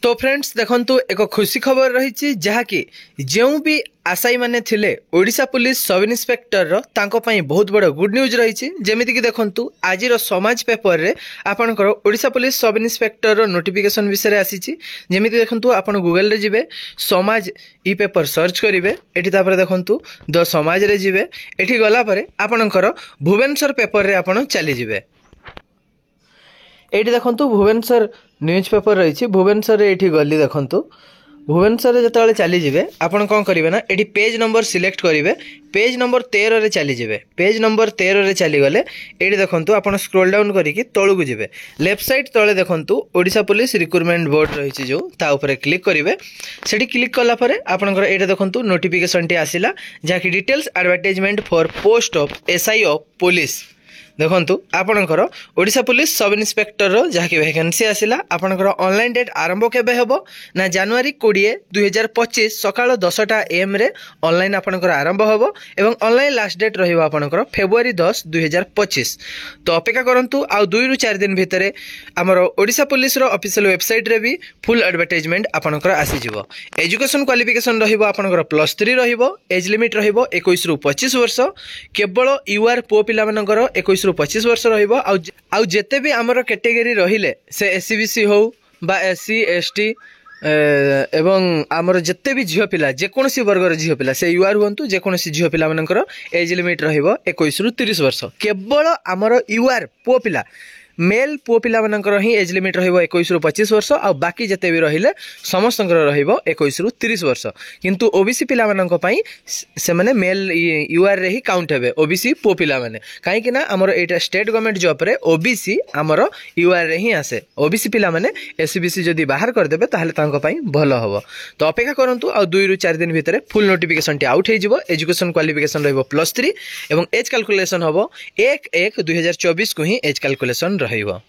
तो फ्रेंड्स देखंतु एक खुशी खबर रही जहाँकि जो भी आशायी मैंने थिले ओडिशा पुलिस सब इन्स्पेक्टर तांको पई बहुत बड़ गुड न्यूज रही जमीती कि देखंतु आज समाज पेपर रे आपनकर Odisha police sub inspector notification विषय आसी जमीती देखंतु आपन गूगल रे जिवे समाज ई पेपर सर्च करिवे एठी तापर देखंतु द समाज रे जिवे एठी गला परे आपनकर भुवनेश्वर पेपर रे आपन चली जिवे एठी देखंतु भुवनेश्वर न्यूज पेपर रही भुवनेश्वर ये गली देखंतु भुवनेश्वर जो चली जाए आपन कौन करेंगे ना ये पेज नंबर सिलेक्ट करेंगे पेज नंबर 13 रे चली जाए पेज नंबर 13 रे चलीगले ये देखंतु आपन स्क्रोल डाउन करके तलू जाए लेफ्ट साइड तले देखंतु ओडिशा पुलिस रिक्रुटमेंट बोर्ड रही जो ता ऊपर क्लिक करेंगे से क्लिक कलापर आपंकर ये देखंतु नोटिफिकेशन टी आसला जहाँकि details advertisement for post of SI of police देखंतु आपणकर ओडिशा पुलिस सब इन्स्पेक्टर जहाँकि वैकेंसी आसला आपणकर ऑनलाइन डेट आरंभ केबे हेबो ना जनवरी 20 2025 सकाळ 10टा AM रे ऑनलाइन आपणकर आरंभ हेबो एवं ऑनलाइन लास्ट डेट रहिबो आपणकर फेब्रुआरी 10 2025 तो अपेक्षा करंतु आ 2 रु 4 दिन भितरे हमर ओडिशा पुलिस रो ऑफिशियल वेबसाइट रे भी फुल एडवर्टाइजमेंट आपणकर आसी जिवो एजुकेशन क्वालिफिकेशन रहिबो आपणकर +3 रहिबो एज लिमिट रहिबो 21 रु 25 वर्ष केवल यूआर पो पिला मानकर 21 रु 25 वर्ष रहिबो आउ जेते भी हमर कैटेगरी रहिले से एससीबीसी हो बा एससी एसटी एवं आमर जिते भी झील पिला जेकोसी वर्गर झील पिला से यूआर हुंतु जेकोसी झील पिला मानकर एज लिमिट रहिबो 21 रु 30 वर्ष केवल आमर यूआर पो पिला मेल पुओ पिला मानकर ही एज लिमिट रहिबो 21 रु 25 वर्ष आ बाकी जते भी रहिले समस्तंकर रहिबो 21 रु 30 वर्ष किंतु ओबीसी पिला मानक पई से माने मेल यूआर रे ही काउंट हेबे ओबीसी पुओ पिला माने काहे कि ना हमर एटा स्टेट गवर्नमेंट जॉब रे ओबीसी हमर यूआर रे ही आसे ओबीसी पिला माने एससीबीसी जदी बाहर कर देबे ताहले तांको पई भलो हबो तो अपेक्षा करंतु आ 2 रु 4 दिन भितरे फुल नोटिफिकेशन टी आउट हे जिवो एजुकेशन क्वालिफिकेशन रहिबो +3 एवं एज कैलकुलेशन हबो 1/1/2024 को ही एज कैलकुलेशन रहिबो।